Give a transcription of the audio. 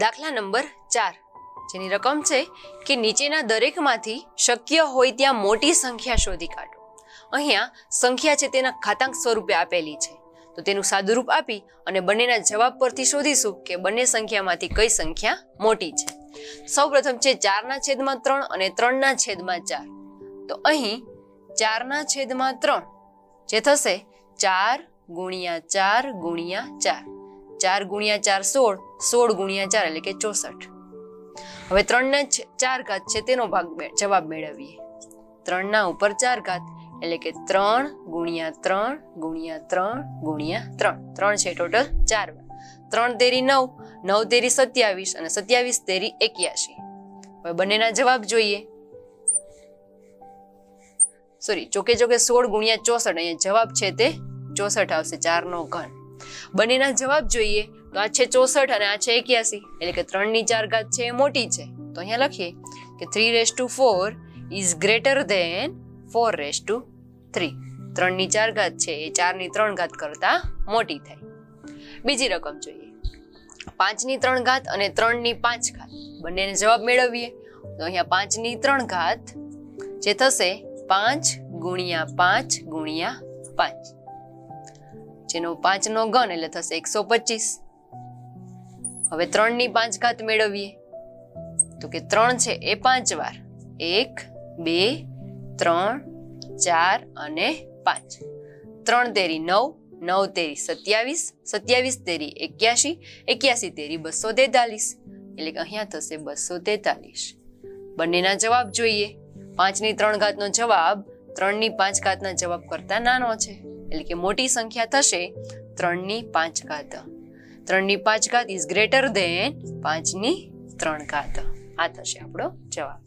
દાખલા નંબર 4, જેની રકમ છે કે નીચેના દરેકમાંથી શક્ય હોય ત્યાં મોટી સંખ્યા શોધી કાઢો. અહીંયા સંખ્યા છે તેના ઘાતાંક સ્વરૂપે આપેલી છે, તો તેનું સાદુરૂપ આપી અને બંનેના જવાબ પરથી શોધીશું કે બંને સંખ્યામાંથી કઈ સંખ્યા મોટી છે. સૌપ્રથમ છે 4/3 અને 3/4. તો અહીં 4/3 જે થશે 4 × 4 × 4, 4 × 4 16, 16 × 4 એટલે કે 64. હવે 3/4 છે તેનો જવાબ મેળવીએ. 3 ઉપર 4 ઘાત એટલે કે 3 × 3 × 3 × 3, 3 છે ટોટલ 4 વાર. 3 તેરી 9, 9 તેરી 27 અને 27 તેરી 81. હવે બંનેના જવાબ જોઈએ. સોરી, ચોકે 16 × 64, અહીંયા જવાબ છે તે 64 આવશે, 4 નો ઘન. બંનેના જવાબ જોઈએ તો આ છે 64 અને આ છે 81, એટલે કે 3/4 ઘાત છે એ મોટી છે. તો અહીંયા લખીએ કે 3/4 is greater than 4/3. 3/4 ઘાત છે એ 4/3 ઘાત કરતા મોટી થાય. બીજી રકમ જોઈએ, 5/3 ઘાત અને 3/5 ઘાત. બંનેને જવાબ મેળવીએ તો અહીંયા 5/3 ઘાત જે થશે 5 × 5 × 5, જેનો 5 નો ઘન એટલે થશે 125. હવે 3/5 ઘાત મેળવીએ તો કે 3 છે એ 5 વાર, 1 2 3 4 અને 5. 3 તેરી 9, 9 તેરી 27, 27 તેરી 81, 81 તેરી 243, એટલે કે અહીંયા થશે 243. બંનેના જવાબ જોઈએ. 5/3 ઘાતનો જવાબ 3/5 ઘાતના જવાબ કરતા નાનો છે, એટલે કે મોટી સંખ્યા થશે 3/5 ઘાત. 3/5 ઘાત ઇઝ ગ્રેટર ધેન 5/3 ઘાત. આ થશે આપણો જવાબ.